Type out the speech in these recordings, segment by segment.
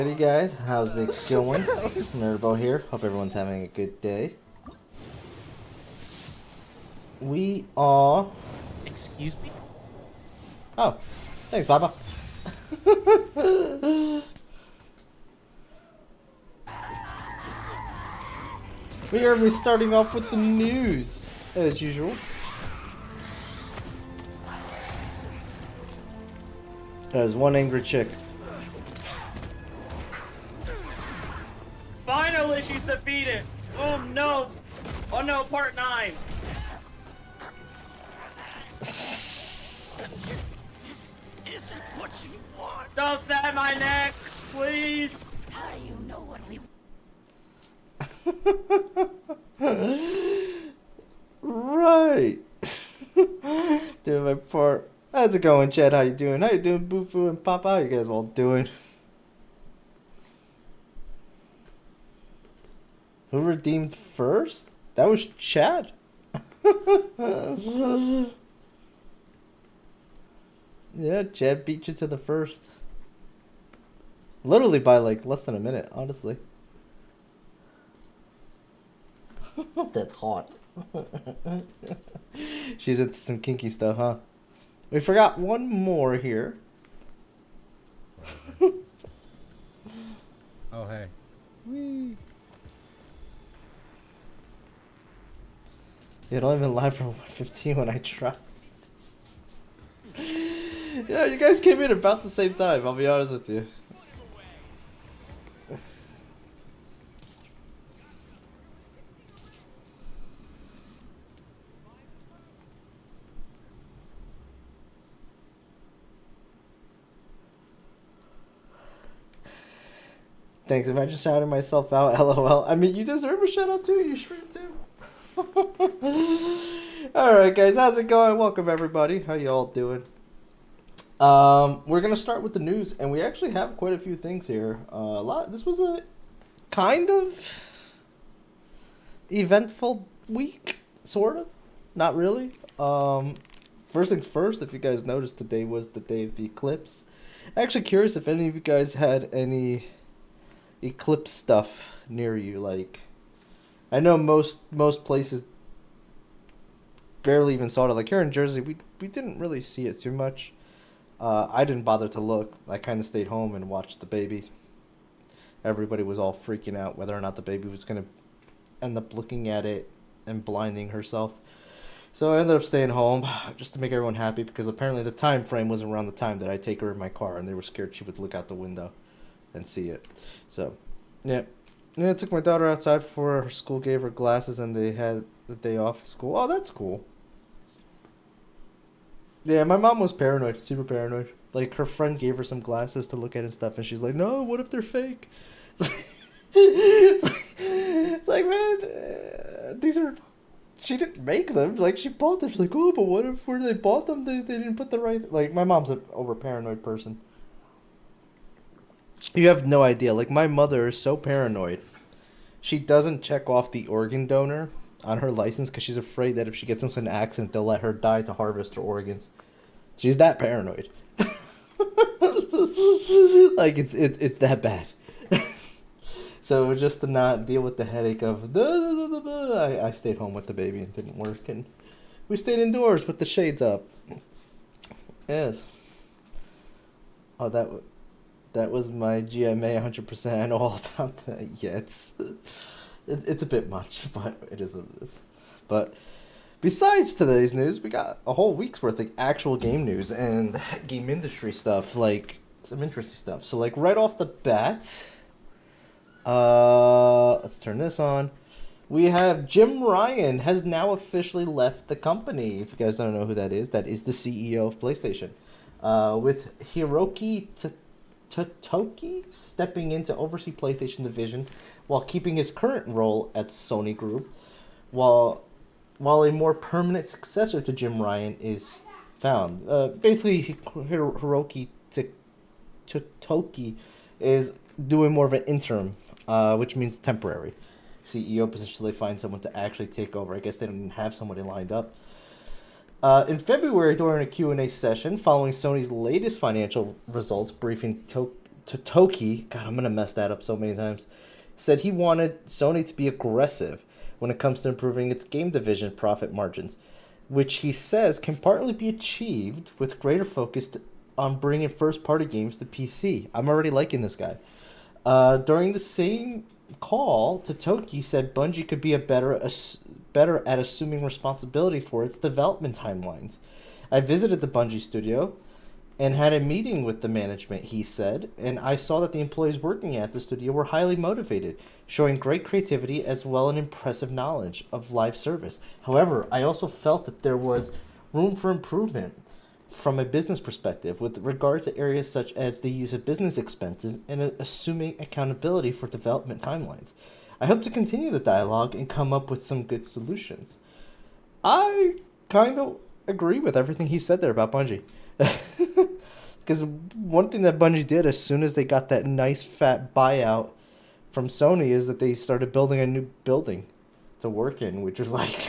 Hey guys, how's it going? Nurbo here. Hope everyone's having a good day. We are. Excuse me? Oh, thanks, Papa. We are starting off with the news, as usual. There's one angry chick. Finally, she's defeated! Oh no! Oh no, part 9! This isn't what you want! Don't stab my neck, please! How do you know what we Right. Doing my part. How's it going, Chad? How you doing? How you doing, Boo-Foo and Papa? How you guys all doing? Who redeemed first? That was Chad. Yeah, Chad beat you to the first. Literally by like less than a minute, honestly. That's hot. She's into some kinky stuff, huh? We forgot one more here. Oh, hey. Whee. It only been live for 1:15 when I tried. Yeah, you guys came in about the same time, I'll be honest with you. Thanks, imagine shouting myself out, lol. I mean, you deserve a shout out too, you stream too. Alright guys, how's it going? Welcome everybody, how you all doing? We're gonna start with the news, and we actually have quite a few things here. This was a kind of eventful week, sort of. Not really. First things first, if you guys noticed, today was the day of the eclipse. Actually curious if any of you guys had any eclipse stuff near you. Like, I know most places barely even saw it. Like here in Jersey, we didn't really see it too much. I didn't bother to look. I kind of stayed home and watched the baby. Everybody was all freaking out whether or not the baby was going to end up looking at it and blinding herself. So I ended up staying home just to make everyone happy, because apparently the time frame was around the time that I take her in my car, and they were scared she would look out the window and see it. So, yeah. Yeah, I took my daughter outside for her school, gave her glasses, and they had the day off of school. Oh, that's cool. Yeah, my mom was paranoid, super paranoid. Like, her friend gave her some glasses to look at and stuff, and she's like, no, what if they're fake? It's like, man, these are... She didn't make them. Like, she bought them. She's like, oh, but what if when they bought them, they didn't put the right... Like, my mom's an over-paranoid person. You have no idea. Like, my mother is so paranoid. She doesn't check off the organ donor on her license because she's afraid that if she gets into an accident, they'll let her die to harvest her organs. She's that paranoid. Like, it's that bad. So just to not deal with the headache of I stayed home with the baby and didn't work, and we stayed indoors with the shades up. Yes. Oh, that was my GMA 100%. I know all about that. Yeah, it's a bit much, but it is what it is. But besides today's news, we got a whole week's worth of actual game news and game industry stuff, like some interesting stuff. So, like, right off the bat, let's turn this on. We have Jim Ryan has now officially left the company. If you guys don't know who that is the CEO of PlayStation. With Hiroki Totoki stepping in to oversee PlayStation division while keeping his current role at Sony Group, while a more permanent successor to Jim Ryan is found. Basically, Hiroki Totoki is doing more of an interim, which means temporary CEO position till they find someone to actually take over. I guess they didn't have somebody lined up. In February, during a Q&A session following Sony's latest financial results briefing, Totoki, God, I'm gonna mess that up so many times, said he wanted Sony to be aggressive when it comes to improving its game division profit margins, which he says can partly be achieved with greater focus on bringing first-party games to PC. I'm already liking this guy. During the same call, Totoki said Bungie could be better at assuming responsibility for its development timelines. I visited the Bungie studio and had a meeting with the management, he said, and I saw that the employees working at the studio were highly motivated, showing great creativity as well as impressive knowledge of live service. However, I also felt that there was room for improvement from a business perspective with regard to areas such as the use of business expenses and assuming accountability for development timelines. I hope to continue the dialogue and come up with some good solutions. I kind of agree with everything he said there about Bungie. Because one thing that Bungie did as soon as they got that nice fat buyout from Sony is that they started building a new building to work in, which was like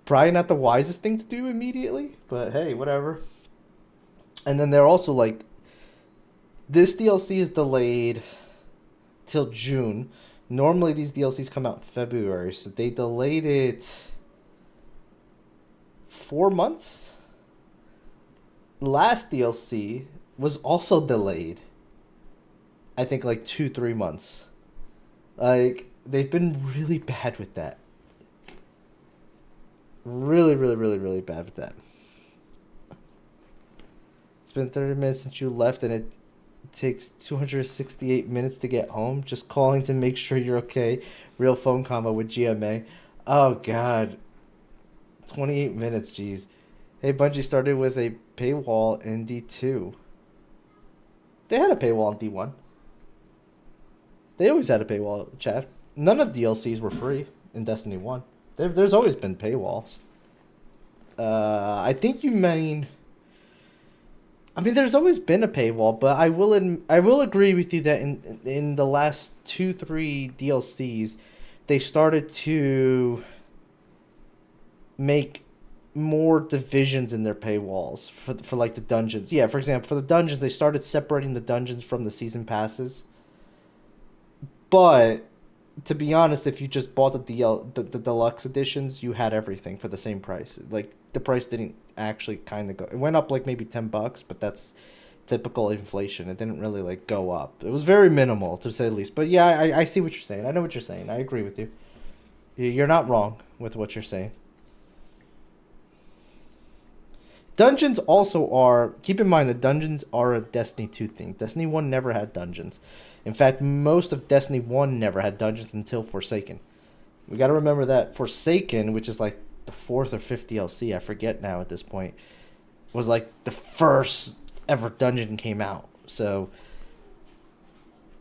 probably not the wisest thing to do immediately, but hey, whatever. And then they're also like, this DLC is delayed till June. Normally these DLCs come out in February, so they delayed it 4 months. Last DLC was also delayed. I think like 2-3 months. Like, they've been really bad with that. Really bad with that. It's been 30 minutes since you left and it takes 268 minutes to get home. Just calling to make sure you're okay. Real phone combo with GMA. Oh god. 28 minutes, jeez. Hey, Bungie started with a paywall in D2. They had a paywall in D1. They always had a paywall, Chad. None of the DLCs were free in Destiny 1. There's always been paywalls. I think you mean... I mean, there's always been a paywall, but I will agree with you that in the last 2-3 DLCs, they started to make more divisions in their paywalls for like the dungeons. Yeah, for example, for the dungeons, they started separating the dungeons from the season passes. But to be honest, if you just bought the deluxe editions, you had everything for the same price. Like, the price didn't actually kind of go. It went up like maybe $10, but that's typical inflation. It didn't really like go up. It was very minimal, to say the least. But yeah, I see what you're saying. I know what you're saying. I agree with you. You're not wrong with what you're saying. Dungeons also are... Keep in mind that dungeons are a Destiny 2 thing. Destiny 1 never had dungeons. In fact, most of Destiny 1 never had dungeons until Forsaken. We got to remember that Forsaken, which is like the 4th or 5th DLC, I forget now at this point, was like the first ever dungeon came out. So,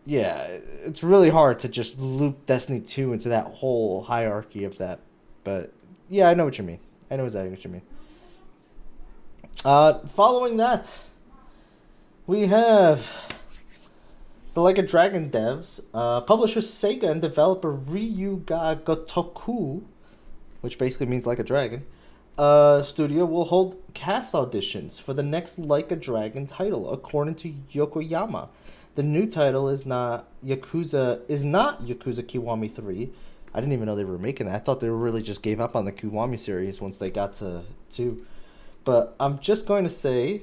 yeah, it's really hard to just loop Destiny 2 into that whole hierarchy of that. But, yeah, I know what you mean. I know exactly what you mean. Following that, we have the Like a Dragon devs, publisher Sega and developer Ryuga Gotoku, which basically means Like a Dragon, studio will hold cast auditions for the next Like a Dragon title, according to Yokoyama. The new title is not Yakuza Kiwami 3. I didn't even know they were making that. I thought they really just gave up on the Kiwami series once they got to 2. But I'm just going to say,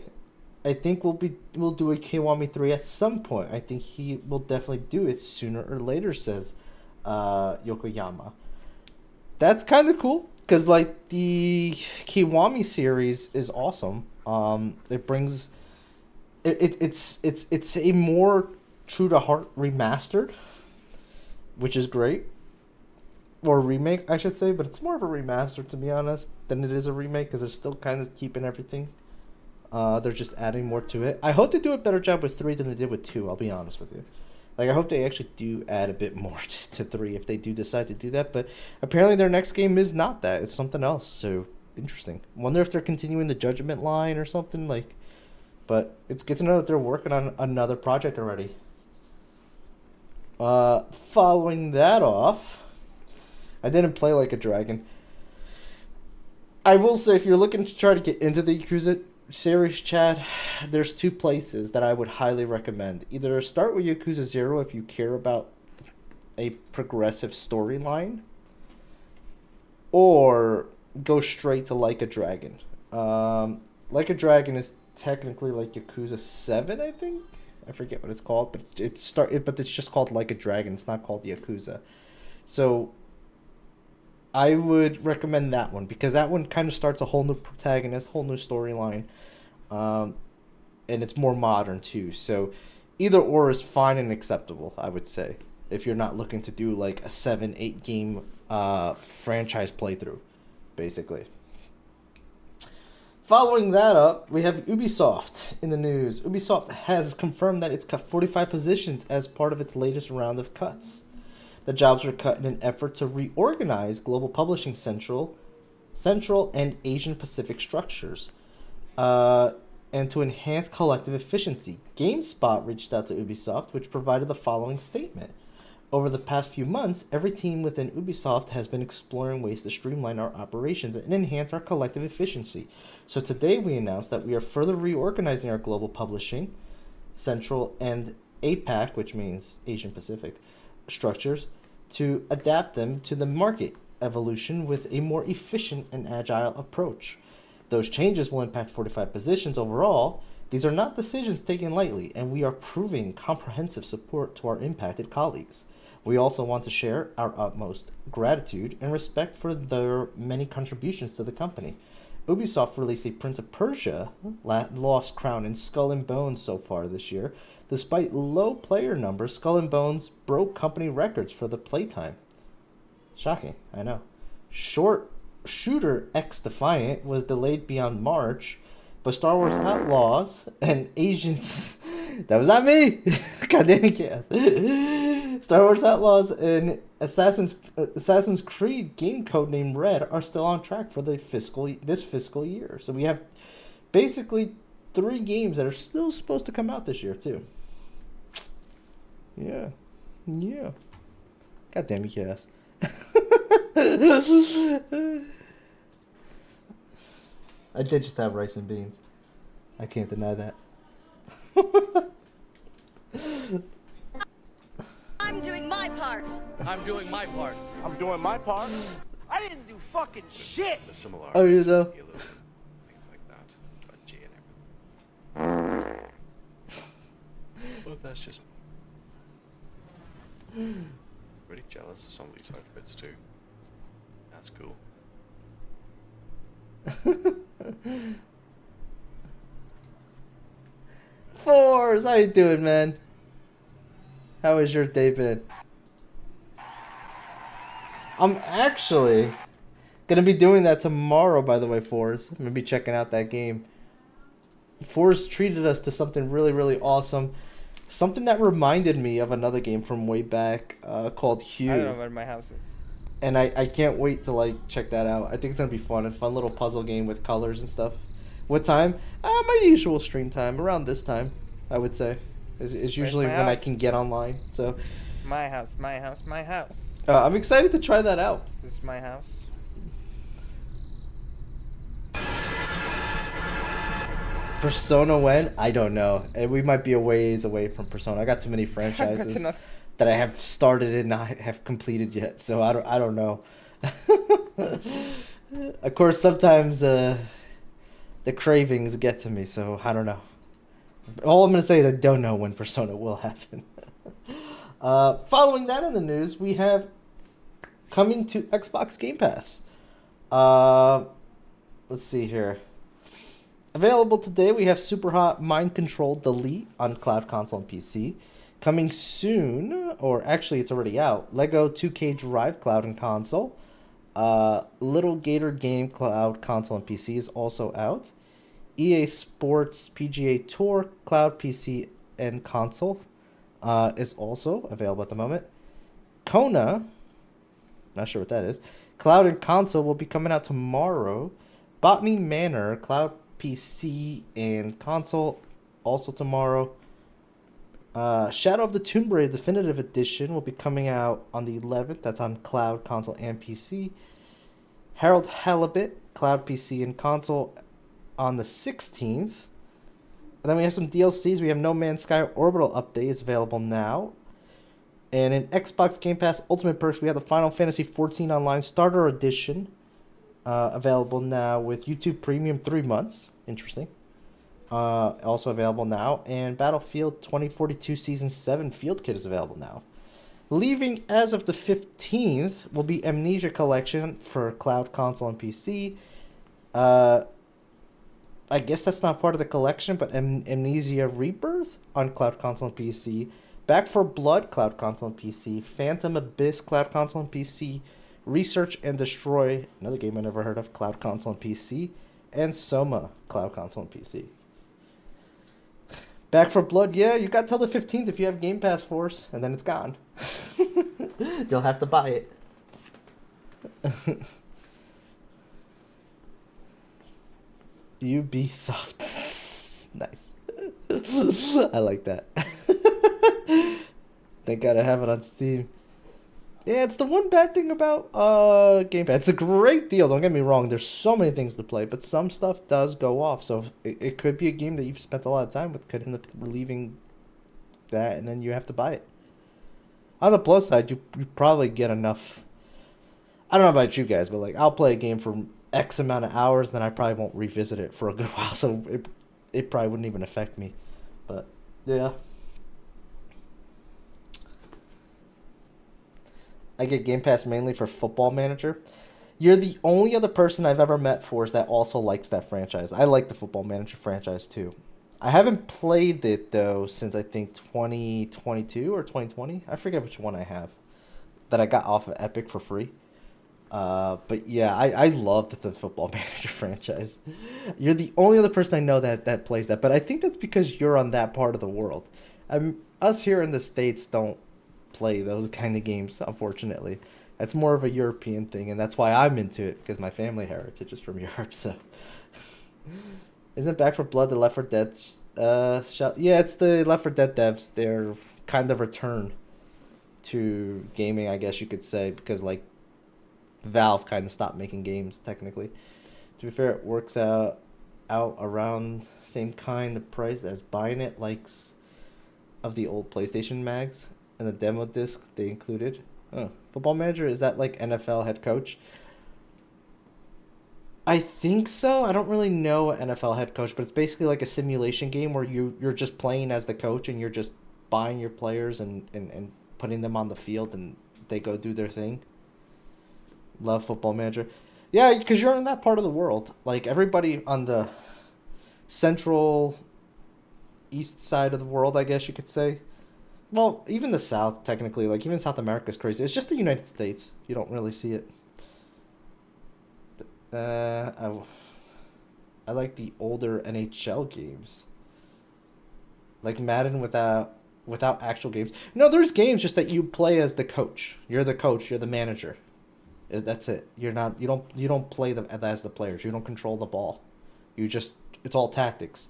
I think we'll do a Kiwami 3 at some point. I think he will definitely do it sooner or later, says Yokoyama. That's kind of cool, because like the Kiwami series is awesome. It brings it's a more true to heart remastered, which is great. Or remake, I should say, but it's more of a remaster, to be honest, than it is a remake, because they're still kind of keeping everything. They're just adding more to it. I hope they do a better job with 3 than they did with 2, I'll be honest with you. Like, I hope they actually do add a bit more to 3 if they do decide to do that, but apparently their next game is not that. It's something else, so interesting. Wonder if they're continuing the Judgment line or something, like, but it's good to know that they're working on another project already. Following that off, I didn't play Like a Dragon. I will say, if you're looking to try to get into the Yakuza series chat, there's two places that I would highly recommend. Either start with Yakuza 0 if you care about a progressive storyline, or go straight to Like a Dragon. Like a Dragon is technically like Yakuza 7, I think. I forget what it's called, but it's just called Like a Dragon. It's not called Yakuza. So I would recommend that one because that one kind of starts a whole new protagonist, whole new storyline, and it's more modern too. So either or is fine and acceptable, I would say, if you're not looking to do like a 7-8 game franchise playthrough, basically. Following that up, we have Ubisoft in the news. Ubisoft has confirmed that it's cut 45 positions as part of its latest round of cuts. The jobs were cut in an effort to reorganize global publishing central and Asian Pacific structures, and to enhance collective efficiency. GameSpot reached out to Ubisoft, which provided the following statement. Over the past few months, every team within Ubisoft has been exploring ways to streamline our operations and enhance our collective efficiency. So today we announced that we are further reorganizing our global publishing, Central and APAC, which means Asian Pacific, structures to adapt them to the market evolution with a more efficient and agile approach. Those changes will impact 45 positions overall. These are not decisions taken lightly, and we are proving comprehensive support to our impacted colleagues. We also want to share our utmost gratitude and respect for their many contributions to the company. Ubisoft released a Prince of Persia, Lost Crown, and Skull and Bones so far this year. Despite low player numbers, Skull and Bones broke company records for the playtime. Shocking, I know. Shooter X Defiant was delayed beyond March, but Star Wars Outlaws and Asians... That was not me! God damn it, Chaos. Star Wars Outlaws and Assassin's Creed game codename Red are still on track for this fiscal year. So we have basically 3 games that are still supposed to come out this year, too. Yeah. God damn you, Chaos. I did just have rice and beans. I can't deny that. I'm doing my part. I'm doing my part. I'm doing my part. I didn't do fucking shit. The similarities Oh, you know? would be a little bit, things like that. But G and everything. Well, that's just pretty jealous of some of these outfits too. That's cool. Fours, how you doing, man? How has your day been? I'm actually gonna be doing that tomorrow, by the way, Fours. I'm gonna be checking out that game. Fours treated us to something really, really awesome. Something that reminded me of another game from way back called Hue. I don't know where my house is. And I can't wait to like check that out. I think it's gonna be fun. A fun little puzzle game with colors and stuff. What time? My usual stream time, around this time, I would say, is usually my when I house? can get online. So My house, my house, my house. I'm excited to try that out. This is my house. Persona when? I don't know. We might be a ways away from Persona. I got too many franchises enough. that I have started and not have completed yet. So I don't know. Of course, sometimes the cravings get to me. So I don't know. All I'm gonna say is I don't know when Persona will happen. Following that in the news, we have coming to Xbox Game Pass. Let's see here. Available today, we have Superhot Mind Control Delete on Cloud Console and PC. Coming soon, or actually it's already out, Lego 2K Drive Cloud and Console. Little Gator Game Cloud Console and PC is also out. EA Sports PGA Tour Cloud PC and Console is also available at the moment. Kona, not sure what that is, Cloud and Console will be coming out tomorrow. Botany Manor Cloud PC and Console also tomorrow. Shadow of the Tomb Raider Definitive Edition will be coming out on the 11th. That's on Cloud, Console, and PC. Harold Halibut, Cloud, PC, and Console on the 16th. And then we have some DLCs. We have No Man's Sky Orbital update is available now. And in Xbox Game Pass Ultimate Perks, we have the Final Fantasy XIV Online Starter Edition available now with YouTube Premium 3 months. Interesting. Also available now. And Battlefield 2042 Season 7 Field Kit is available now. Leaving as of the 15th will be Amnesia Collection for Cloud, Console, and PC. I guess that's not part of the collection, but Amnesia Rebirth on Cloud, Console, and PC. Back 4 Blood, Cloud, Console, and PC. Phantom Abyss, Cloud, Console, and PC. Research and Destroy, another game I never heard of, Cloud, Console, and PC. And Soma, Cloud, Console, and PC. Back 4 Blood, yeah, you got till the 15th if you have Game Pass Force, and then it's gone. You'll have to buy it. Ubisoft. Nice. I like that. Thank God I have it on Steam. Yeah, it's the one bad thing about Game Pass. It's a great deal, don't get me wrong. There's so many things to play, but some stuff does go off. So it could be a game that you've spent a lot of time with, could end up relieving that, and then you have to buy it. On the plus side, you probably get enough. I don't know about you guys, but like I'll play a game for X amount of hours, then I probably won't revisit it for a good while, so it probably wouldn't even affect me. But yeah. I get Game Pass mainly for Football Manager. You're the only other person I've ever met, Force, that also likes that franchise. I like the Football Manager franchise too. I haven't played it though since I think 2022 or 2020. I forget which one I have. That I got off of Epic for free. But yeah, I loved the Football Manager franchise. You're the only other person I know that plays that. But I think that's because you're on that part of the world. Us here in the States don't play those kind of games, unfortunately. That's more of a European thing, and that's why I'm into it, because my family heritage is from Europe. So isn't Back 4 Blood the Left 4 Dead yeah, it's the Left 4 Dead devs. They're kind of return to gaming, I guess you could say, because like Valve kind of stopped making games technically. To be fair, it works out around same kind of price as buying it, likes of the old PlayStation mags. And the demo disc they included. Football Manager, is that like NFL head coach? I think so. I don't really know NFL head coach, but it's basically like a simulation game where you're just playing as the coach and you're just buying your players and putting them on the field and they go do their thing. Love Football Manager. Yeah, because you're in that part of the world. Like everybody on the central east side of the world, I guess you could say. Well, even the South, technically, like even South America is crazy. It's just the United States. You don't really see it. I like the older NHL games. Like Madden without actual games. No, there's games just that you play as the coach. You're the coach. You're the manager. That's it. You don't play as the players. You don't control the ball. It's all tactics.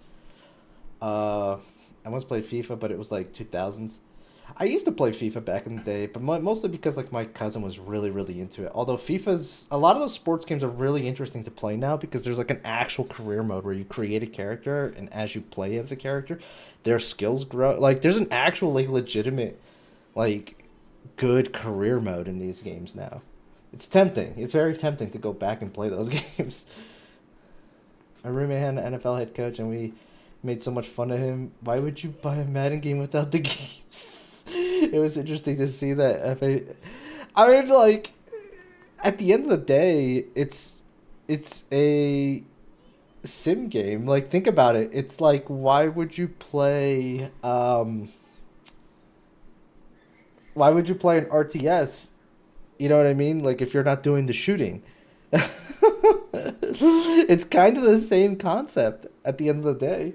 I once played FIFA, but it was like 2000s. I used to play FIFA back in the day, but mostly because like my cousin was really, really into it. Although a lot of those sports games are really interesting to play now because there's like an actual career mode where you create a character, and as you play as a character, their skills grow. Like there's an actual like legitimate, like good career mode in these games now. It's tempting. It's very tempting to go back and play those games. My roommate had an NFL head coach, and we made so much fun of him. Why would you buy a Madden game without the games? It was interesting to see that. I mean, like, at the end of the day, it's a sim game. Like, think about it. It's like, why would you play an RTS? You know what I mean? Like, if you're not doing the shooting. It's kind of the same concept at the end of the day.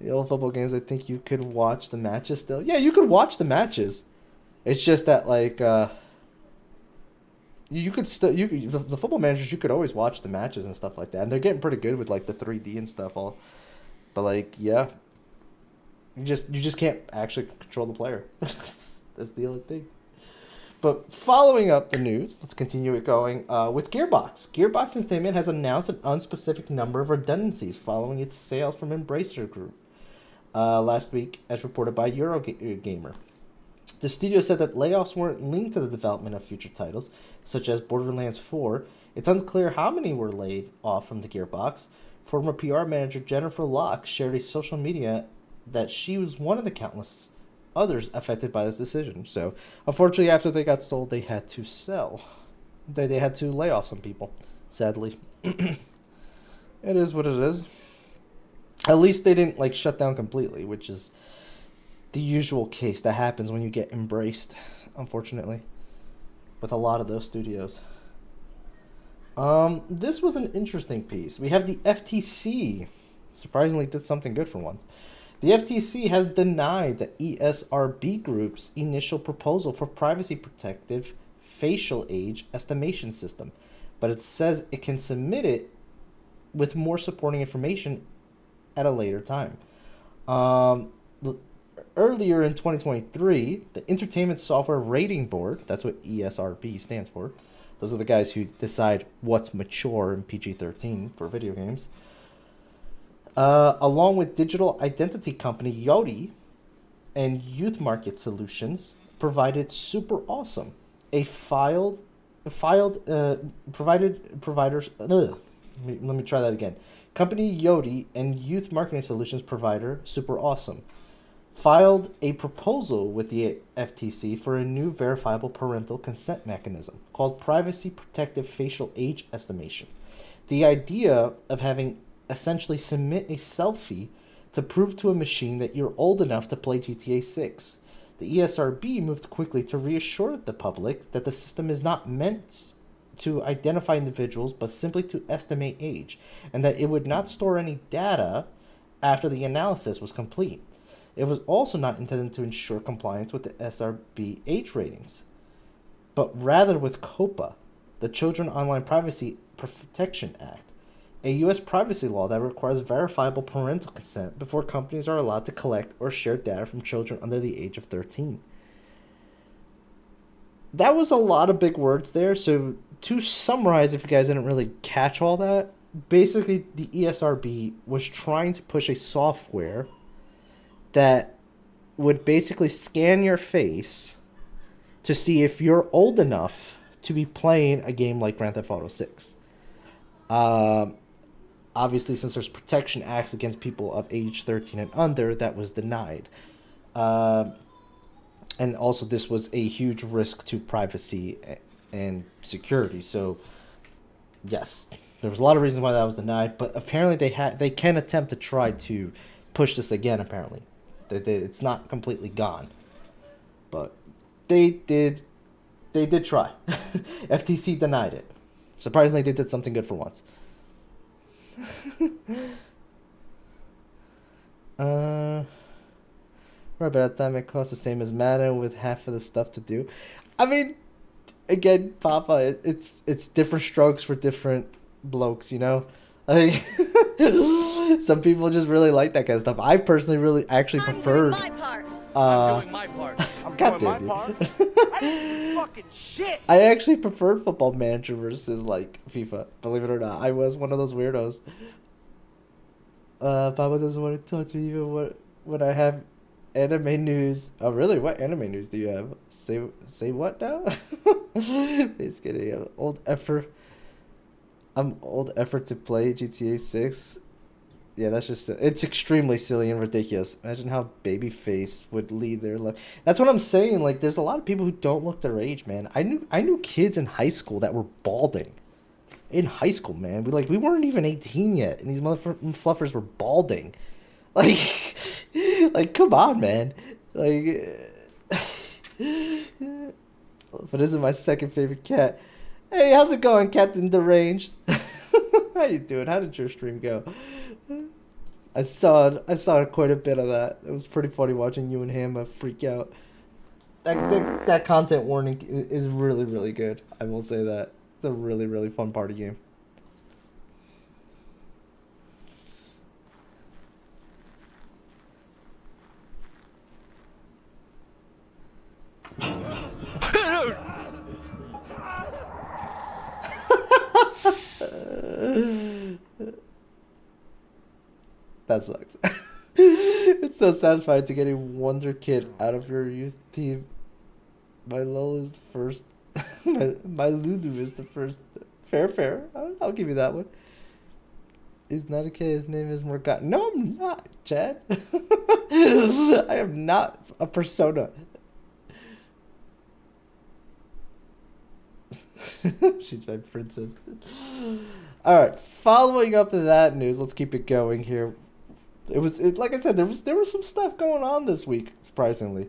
The old football games, I think you could watch the matches still. Yeah, you could watch the matches. It's just that, like, the football managers, you could always watch the matches and stuff like that. And they're getting pretty good with, like, the 3D and stuff all. But, like, yeah. You just can't actually control the player. That's the only thing. But following up the news, let's continue it going with Gearbox. Gearbox Entertainment has announced an unspecific number of redundancies following its sales from Embracer Group last week, as reported by Eurogamer. The studio said that layoffs weren't linked to the development of future titles, such as Borderlands 4. It's unclear how many were laid off from the Gearbox. Former PR manager Jennifer Locke shared a social media that she was one of the countless others affected by this decision. So, unfortunately, after they got sold, they had to sell. They had to lay off some people, sadly. It is what it is. At least they didn't, like, shut down completely, which is the usual case that happens when you get embraced, unfortunately, with a lot of those studios. This was an interesting piece. We have the FTC, surprisingly did something good for once. The FTC has denied the ESRB Group's initial proposal for privacy protective facial age estimation system, but it says it can submit it with more supporting information at a later time. Earlier in 2023, the Entertainment Software Rating Board, that's what ESRB stands for, those are the guys who decide what's mature in PG-13 for video games, along with digital identity company Yoti and Youth Market Solutions, provided Super Awesome, a providers. Let me try that again. Company Yoti and Youth Marketing Solutions provider Super Awesome filed a proposal with the FTC for a new verifiable parental consent mechanism called Privacy Protective Facial Age Estimation. The idea of having essentially submit a selfie to prove to a machine that you're old enough to play GTA 6. The ESRB moved quickly to reassure the public that the system is not meant to identify individuals but simply to estimate age, and that it would not store any data after the analysis was complete. It was also not intended to ensure compliance with the SRB age ratings, but rather with COPPA, the Children Online Privacy Protection Act, a U.S. privacy law that requires verifiable parental consent before companies are allowed to collect or share data from children under the age of 13. That was a lot of big words there, so to summarize, if you guys didn't really catch all that, basically the ESRB was trying to push a software that would basically scan your face to see if you're old enough to be playing a game like Grand Theft Auto 6. Obviously, since there's protection acts against people of age 13 and under, that was denied. And also, this was a huge risk to privacy and security. So, yes, there was a lot of reasons why that was denied. But apparently, they can attempt to try to push this again. Apparently, it's not completely gone, but they did try. FTC denied it. Surprisingly, they did something good for once. Right by that time it costs the same as Madden with half of the stuff to do. I mean, again, Papa, it's different strokes for different blokes, you know? Like, some people just really like that kind of stuff. I personally really actually preferred. I'm doing my part. I'm doing my part. I'm God doing damn my you. part. I didn't do fucking shit. I actually preferred Football Manager versus like FIFA. Believe it or not, I was one of those weirdos. Papa doesn't want to talk to me even when I have anime news. Oh, really? What anime news do you have? Say what now? Just kidding. I'm old effort to play GTA 6. Yeah, that's just it's extremely silly and ridiculous. Imagine how Babyface would lead their life. That's what I'm saying. Like, there's a lot of people who don't look their age, man. I knew kids in high school that were balding. In high school, man, we weren't even 18 yet, and these fluffers were balding. Like, like, come on, man. Like, but this is my second favorite cat. Hey, how's it going, Captain Deranged? How you doing? How did your stream go? I saw quite a bit of that. It was pretty funny watching you and Hamma freak out. That content warning is really, really good. I will say that. It's a really, really fun party game. that sucks. It's so satisfying to get a Wonder Kid out of your youth team. My Lul is the first. my Lulu is the first. Fair. I'll give you that one. He's not okay. His name is Morgan. No, I'm not, Chad. I am not a persona. She's my princess. All right. Following up to that news, let's keep it going here. Like I said, there was some stuff going on this week. Surprisingly,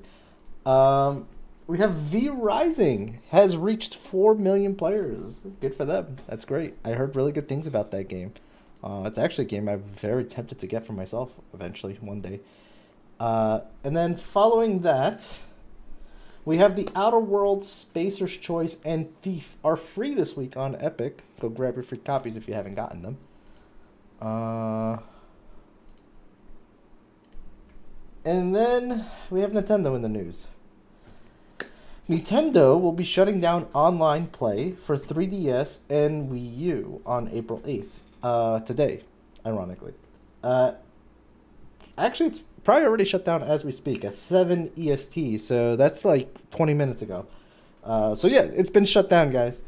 we have V Rising has reached 4 million players. Good for them. That's great. I heard really good things about that game. It's actually a game I'm very tempted to get for myself eventually one day. And then following that, we have the Outer Worlds, Spacer's Choice, and Thief are free this week on Epic. Go grab your free copies if you haven't gotten them. And then we have Nintendo in the news. Nintendo will be shutting down online play for 3DS and Wii U on April 8th. Today, ironically. Actually, it's probably already shut down as we speak at 7 EST, so that's like 20 minutes ago. So yeah, it's been shut down, guys.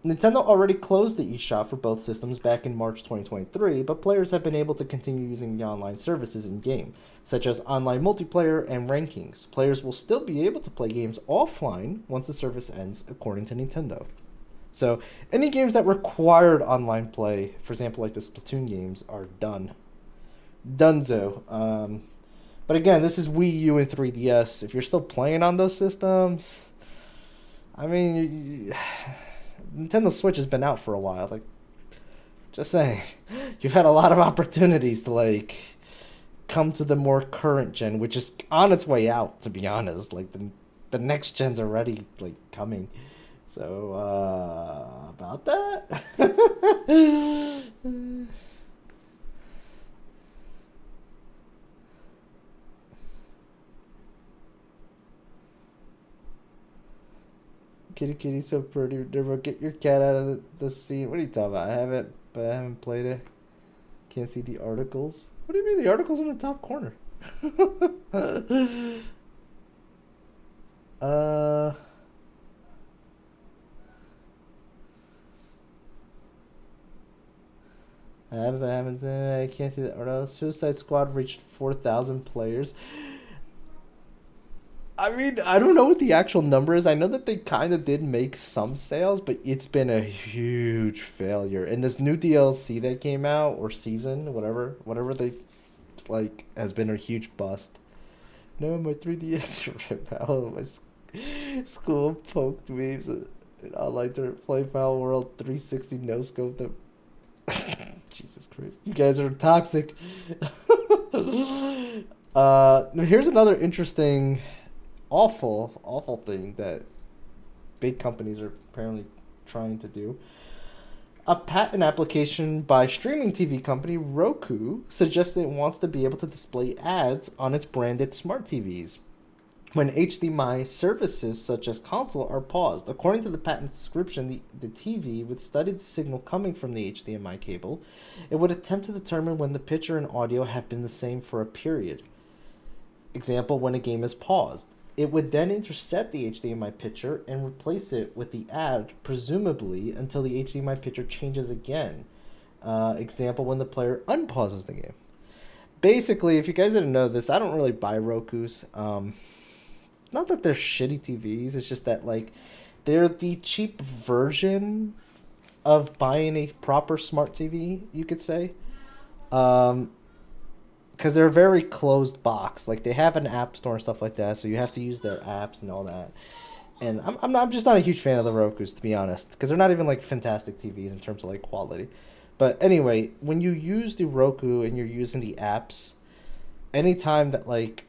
Nintendo already closed the eShop for both systems back in March 2023, but players have been able to continue using the online services in-game, such as online multiplayer and rankings. Players will still be able to play games offline once the service ends, according to Nintendo. So, any games that required online play, for example, like the Splatoon games, are done. Dunzo. But again, this is Wii U and 3DS. If you're still playing on those systems, I mean, Nintendo Switch has been out for a while. Like, just saying, you've had a lot of opportunities to like come to the more current gen, which is on its way out. To be honest, like the next gen's already like coming. So about that. Kitty, so pretty. Nurbo, get your cat out of the scene. What are you talking about? I haven't played it. Can't see the articles. What do you mean the articles are in the top corner? I can't see that article. Suicide Squad reached 4,000 players. I mean, I don't know what the actual number is. I know that they kind of did make some sales, but it's been a huge failure. And this new DLC that came out, or season, whatever they like, has been a huge bust. No, my 3DS ripped out. My school poked memes and online to play Foul World 360 no scope. Jesus Christ, you guys are toxic. Here's another interesting, awful thing that big companies are apparently trying to do. A patent application by streaming TV company Roku suggests it wants to be able to display ads on its branded smart TVs when HDMI services such as console are paused. According to the patent description, the TV would study the signal coming from the HDMI cable. It would attempt to determine when the picture and audio have been the same for a period. Example, when a game is paused. It would then intercept the HDMI picture and replace it with the ad, presumably until the HDMI picture changes again. Example, when the player unpauses the game. Basically, if you guys didn't know this, I don't really buy Rokus. Not that they're shitty TVs, it's just that like they're the cheap version of buying a proper smart TV, you could say. Because they're a very closed box. Like, they have an app store and stuff like that, so you have to use their apps and all that. And I'm just not a huge fan of the Rokus, to be honest, because they're not even like fantastic TVs in terms of like quality. But anyway, when you use the Roku and you're using the apps, anytime that like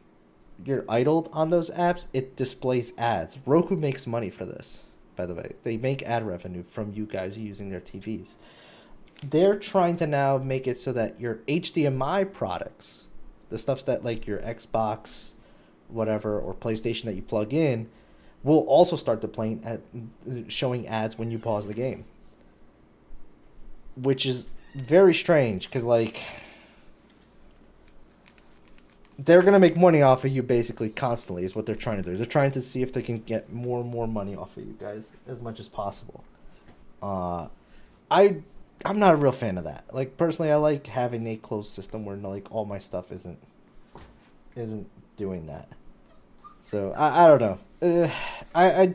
you're idled on those apps, it displays ads. Roku makes money for this, by the way. They make ad revenue from you guys using their TVs. They're trying to now make it so that your HDMI products, the stuff that like your Xbox, whatever, or PlayStation that you plug in, will also start showing ads when you pause the game. Which is very strange because like they're gonna make money off of you basically constantly is what they're trying to do. They're trying to see if they can get more and more money off of you guys as much as possible. I'm not a real fan of that. Like personally, I like having a closed system where like all my stuff isn't doing that. So I don't know. I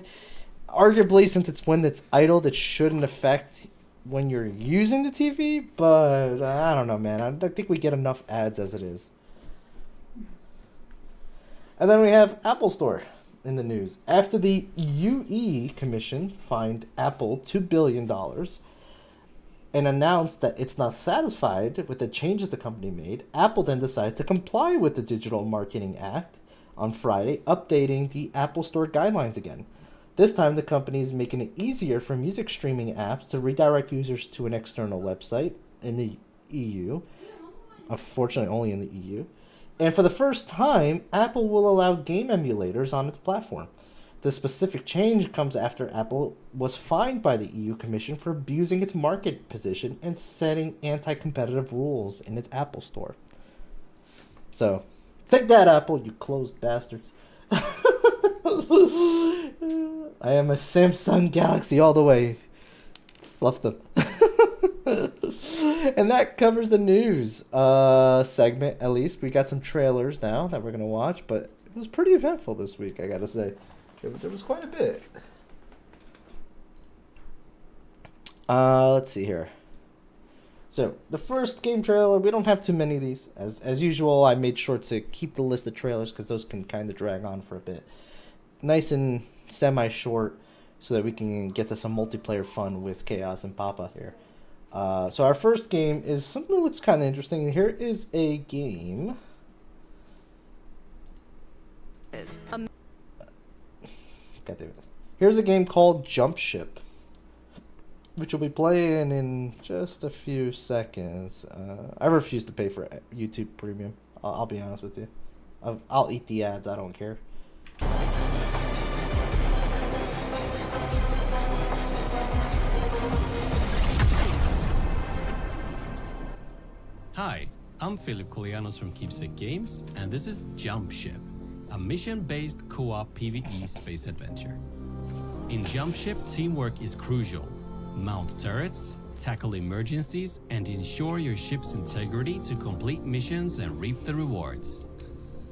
arguably since it's when it's idle, it shouldn't affect when you're using the TV. But I don't know, man. I think we get enough ads as it is. And then we have Apple Store in the news. After the UE Commission fined Apple $2 billion and announced that it's not satisfied with the changes the company made, Apple then decided to comply with the Digital Marketing Act on Friday, updating the Apple Store guidelines again. This time, the company is making it easier for music streaming apps to redirect users to an external website in the EU. Unfortunately, only in the EU. And for the first time, Apple will allow game emulators on its platform. The specific change comes after Apple was fined by the EU Commission for abusing its market position and setting anti-competitive rules in its Apple Store. So, take that, Apple, you closed bastards. I am a Samsung Galaxy all the way. Fluff them. And that covers the news segment, at least. We got some trailers now that we're going to watch, but it was pretty eventful this week, I got to say. There was quite a bit. Let's see here. So, the first game trailer, we don't have too many of these. As usual, I made sure to keep the list of trailers because those can kind of drag on for a bit. Nice and semi-short so that we can get to some multiplayer fun with Chaos and Papa here. So our first game is something that looks kind of interesting. Here is a game. God damn it. Here's a game called Jump Ship, which we'll be playing in just a few seconds. I refuse to pay for YouTube Premium. I'll be honest with you. I'll eat the ads. I don't care. Hi, I'm Philip Kolianos from Keepsake Games, and this is Jump Ship, a mission-based co-op PvE space adventure. In Jump Ship, teamwork is crucial. Mount turrets, tackle emergencies, and ensure your ship's integrity to complete missions and reap the rewards.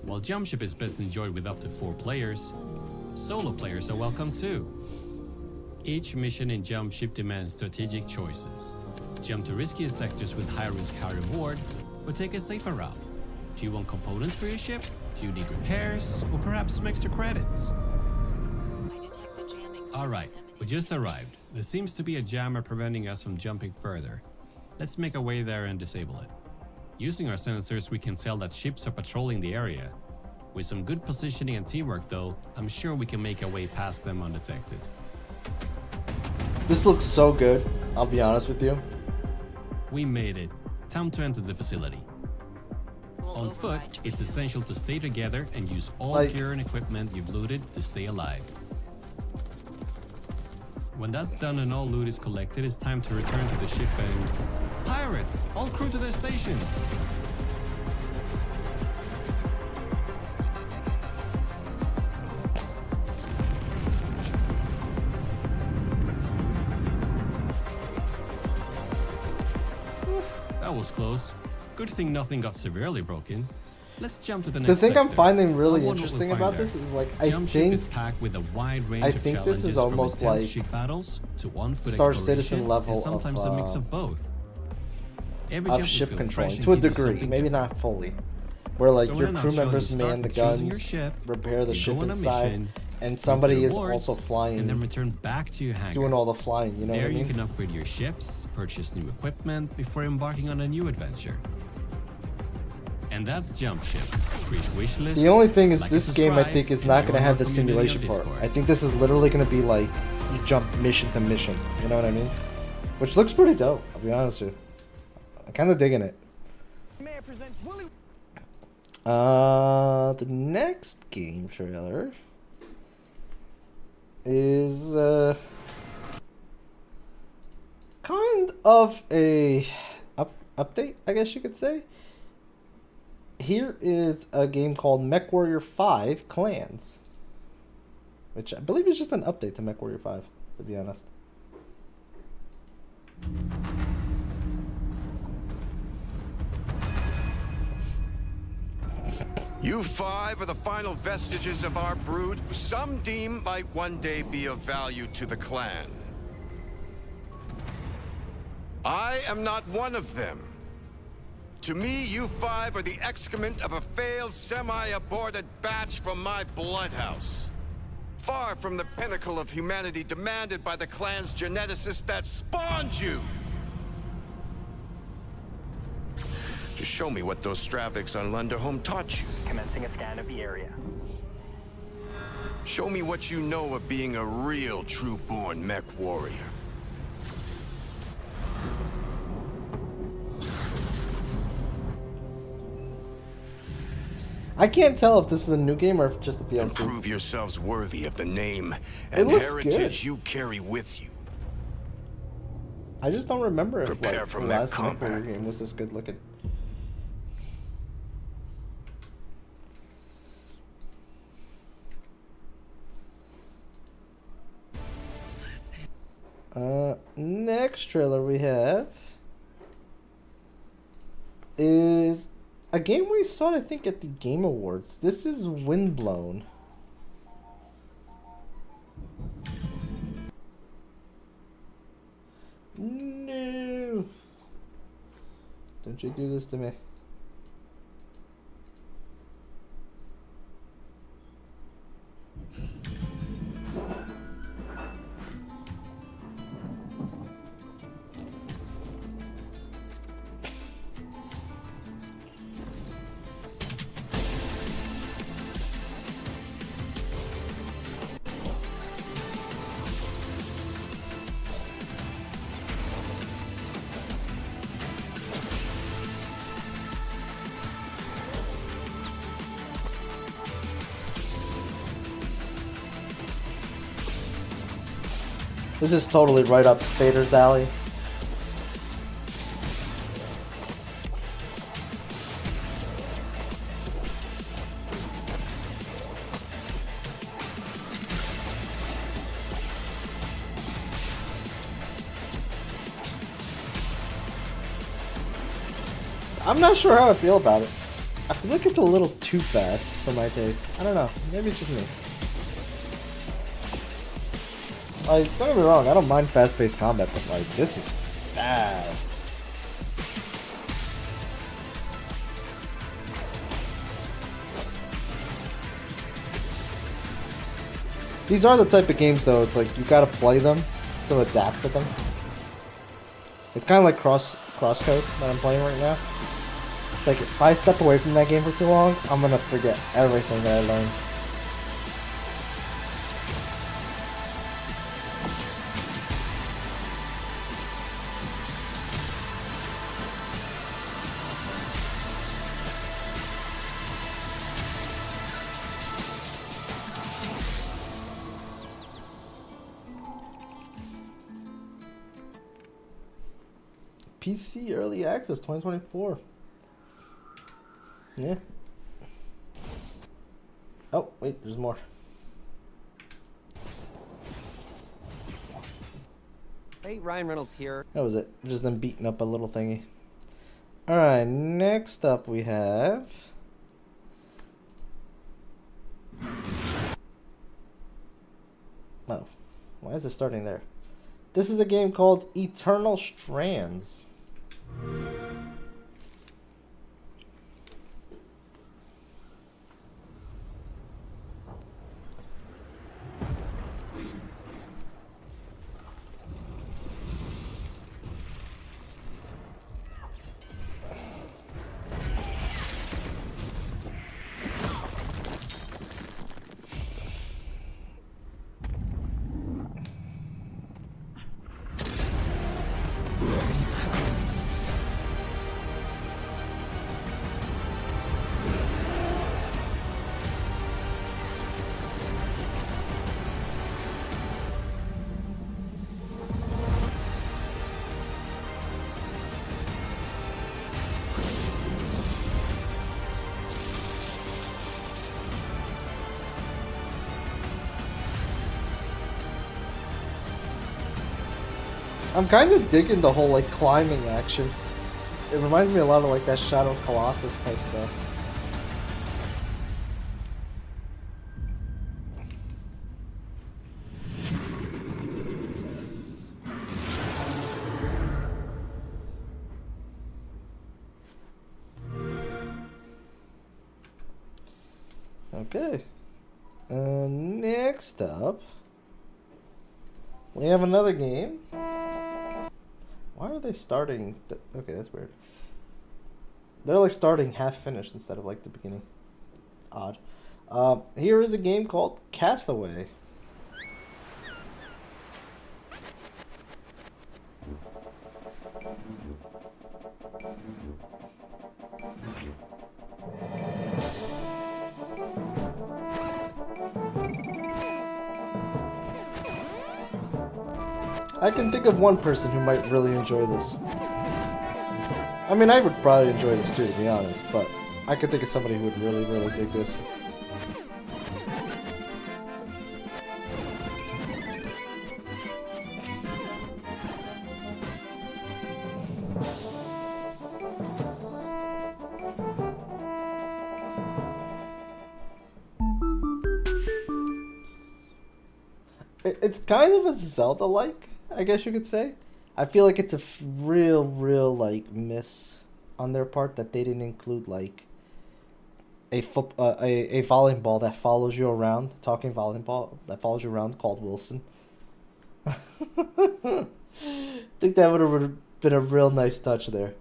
While Jump Ship is best enjoyed with up to 4 players, solo players are welcome too. Each mission in Jump Ship demands strategic choices. Jump to riskier sectors with high risk, high reward, or take a safer route. Do you want components for your ship? Do you need repairs? Or perhaps some extra credits? Alright, we just arrived. There seems to be a jammer preventing us from jumping further. Let's make our way there and disable it. Using our sensors, we can tell that ships are patrolling the area. With some good positioning and teamwork though, I'm sure we can make our way past them undetected. This looks so good, I'll be honest with you. We made it. Time to enter the facility. On foot, it's essential to stay together and use all gear and equipment you've looted to stay alive. When that's done and all loot is collected, it's time to return to the ship and... Pirates! All crew to their stations! That was close. Good thing nothing got severely broken. Let's jump to the next The thing I'm sector. finding really I wonder what interesting we'll about find this there. is like Jump Ship is packed with a wide range of think challenges, this is almost from intense like ship battles to on-foot Star exploration, Citizen level and sometimes of, a mix of both. Every of jump ship will feel controlling fresh to a and give you degree, something maybe different. not fully. Where like So your in a crew nutshell, members you start man the choosing guns, your ship, repair the you ship go on a inside, mission, and reap somebody the is rewards, also flying, and then return back to your hangar. doing all the flying. You know There what I mean? you can upgrade your ships, purchase new equipment before embarking on a new adventure. And that's Jump Ship. Wish list. The only thing is like this and game I subscribe, think is and not going to join have our the community on simulation part. Discord. I think this is literally going to be like you jump mission to mission. You know what I mean? Which looks pretty dope. I'll be honest with you. I'm kind of digging it. The next game trailer is kind of a, I'm update, I guess you could say. Here is a game called MechWarrior 5 Clans, which I believe is just an update to MechWarrior 5, to be honest. You five are the final vestiges of our brood, who some deem might one day be of value to the clan. I am not one of them. To me, you five are the excrement of a failed, semi-aborted batch from my bloodhouse. Far from the pinnacle of humanity demanded by the clan's geneticist that spawned you. Just show me what those Stravics on Lunderholm taught you. Commencing a scan of the area. Show me what you know of being a real true-born mech warrior. I can't tell if this is a new game or if just a And DLC. prove yourselves worthy of the name and looks heritage good. you carry with you. I just don't remember if Prepare like, for the mech last combat. MechWarrior game was this good looking. Next trailer we have is a game we saw, I think, at the Game Awards. This is Windblown. No! Don't you do this to me. This is totally right up Vader's alley. I'm not sure how I feel about it. I feel like it's a little too fast for my taste. I don't know. Maybe it's just me. Like, don't get me wrong, I don't mind fast-paced combat, but like, this is fast. These are the type of games, though, it's like, you gotta play them to adapt to them. It's kind of like Crosscode that I'm playing right now. It's like, if I step away from that game for too long, I'm gonna forget everything that I learned. PC Early Access 2024. Yeah. Oh, wait, there's more. Hey, Ryan Reynolds here. That was it. Just them beating up a little thingy. Alright, next up we have... Oh, why is it starting there? This is a game called Eternal Strands. I'm kind of digging the whole like climbing action. It reminds me a lot of like that Shadow Colossus type stuff. Okay. Next up, we have another game. Why are they starting? Okay, that's weird. They're like starting half finished instead of like the beginning. Odd. Here is a game called Castaway. I can think of one person who might really enjoy this. I mean, I would probably enjoy this too, to be honest, but I could think of somebody who would really, really dig this. It's kind of a Zelda-like, I guess you could say. I feel like it's a real, like, miss on their part that they didn't include, like, a volleyball that follows you around, talking volleyball that follows you around called Wilson. I think that would have been a real nice touch there.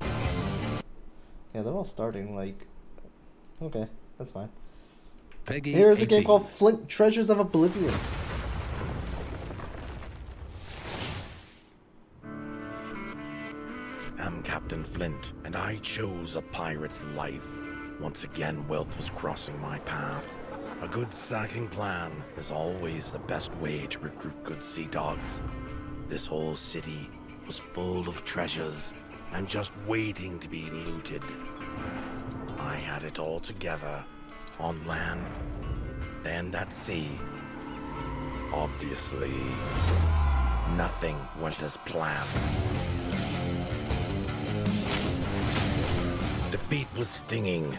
Yeah, they're all starting, like... Okay, that's fine. Here's a game called Flint Treasures of Oblivion. I'm Captain Flint, and I chose a pirate's life. Once again, wealth was crossing my path. A good sacking plan is always the best way to recruit good sea dogs. This whole city was full of treasures and just waiting to be looted. I had it all together, on land, and at sea. Obviously, nothing went as planned. Defeat was stinging.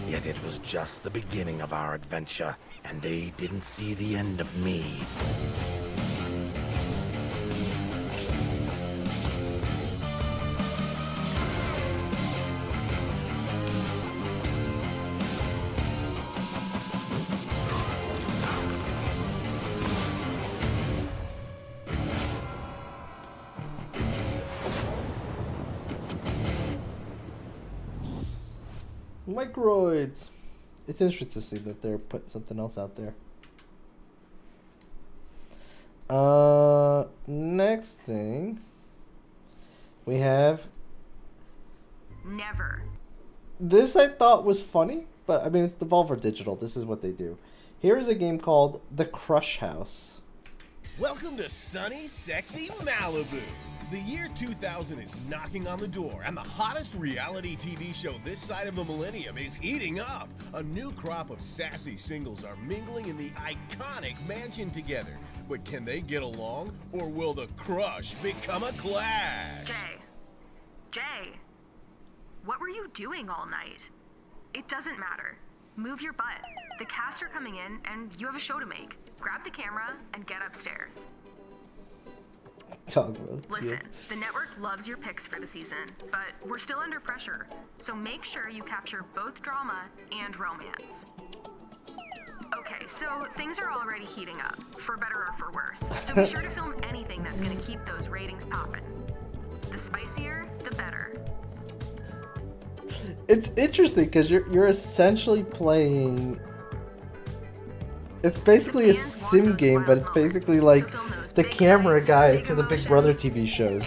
Yet it was just the beginning of our adventure, and they didn't see the end of me. Microids. It's interesting to see that they're putting something else out there. Next thing we have. Never. This I thought was funny, but I mean it's Devolver Digital. This is what they do. Here is a game called The Crush House. Welcome to sunny, sexy Malibu. The year 2000 is knocking on the door, and the hottest reality TV show this side of the millennium is heating up. A new crop of sassy singles are mingling in the iconic mansion together. But can they get along, or will the crush become a clash? Jay, what were you doing all night? It doesn't matter. Move your butt. The cast are coming in, and you have a show to make. Grab the camera and get upstairs. Listen, the network loves your picks for the season, but we're still under pressure, so make sure you capture both drama and romance. Okay, so things are already heating up, for better or for worse, so be sure to film anything that's gonna keep those ratings popping. The spicier, the better. It's interesting because you're essentially playing. It's basically a sim game, but it's basically like the camera guy to the Big Brother TV shows.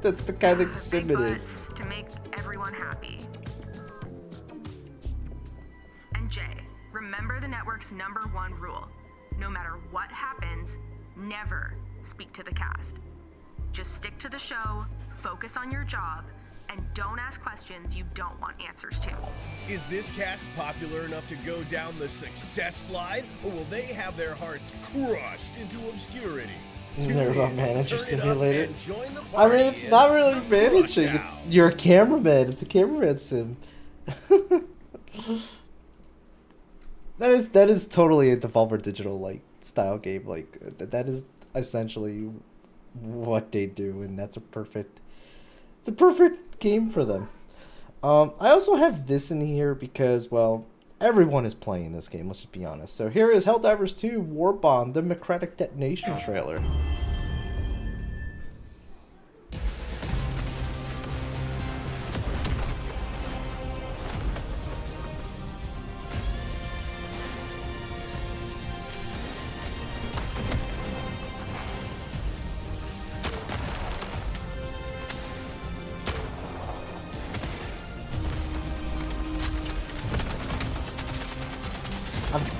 that's the kind of sim it is. To make everyone happy. And Jay, remember the network's #1 rule. No matter what happens, never speak to the cast. Just stick to the show, focus on your job, and don't ask questions you don't want answers to. Is this cast popular enough to go down the success slide, or will they have their hearts crushed into obscurity? Never about manager turn it up, simulator. and join the I mean, party it's in not really the managing. Crush It's House. you're a cameraman. It's a cameraman sim. that is totally a Devolver Digital like style game. Like that is essentially what they do, and it's a perfect game for them. I also have this in here because, well, everyone is playing this game, let's just be honest. So here is Helldivers 2 Warbond Democratic Detonation trailer.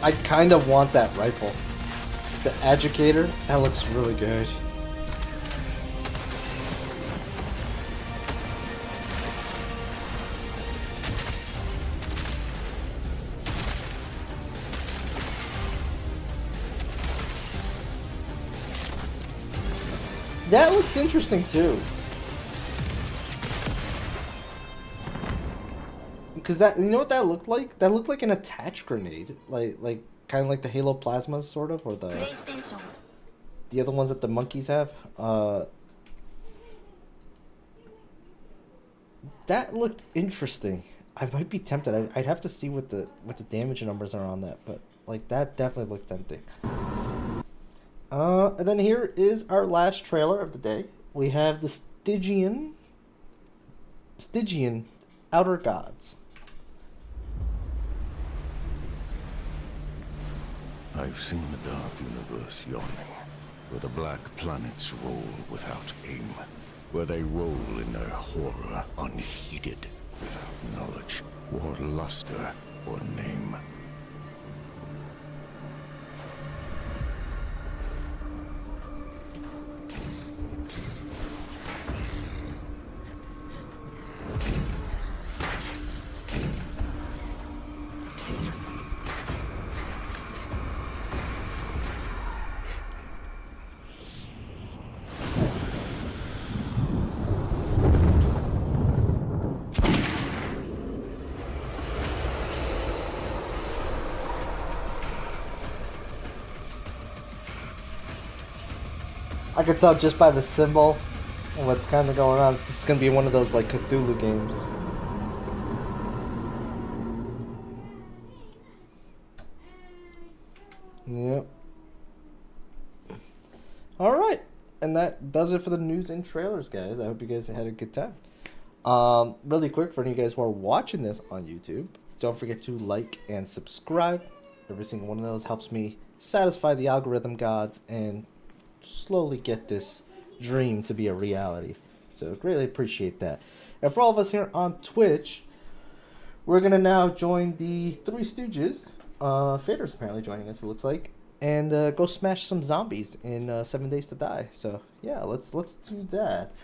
I kind of want that rifle. The Educator, that looks really good. That looks interesting too. Because that, you know what that looked like? That looked like an attach grenade, like kind of like the Halo Plasma, sort of, or the other ones that the monkeys have. That looked interesting. I might be tempted. I'd have to see what the damage numbers are on that, but like that definitely looked tempting. And then here is our last trailer of the day. We have the Stygian Outer Gods. I've seen the dark universe yawning, where the black planets roll without aim, where they roll in their horror unheeded, without knowledge, or luster, or name. I could tell just by the symbol and what's kind of going on. This is going to be one of those like Cthulhu games. Yep. Alright. And that does it for the news and trailers, guys. I hope you guys had a good time. Really quick, for any of you guys who are watching this on YouTube, don't forget to like and subscribe. Every single one of those helps me satisfy the algorithm gods and slowly get this dream to be a reality. So greatly appreciate that. And for all of us here on Twitch, we're gonna now join the Three Stooges. Fader's apparently joining us, it looks like, and go smash some zombies in 7 Days to Die. So yeah, let's do that.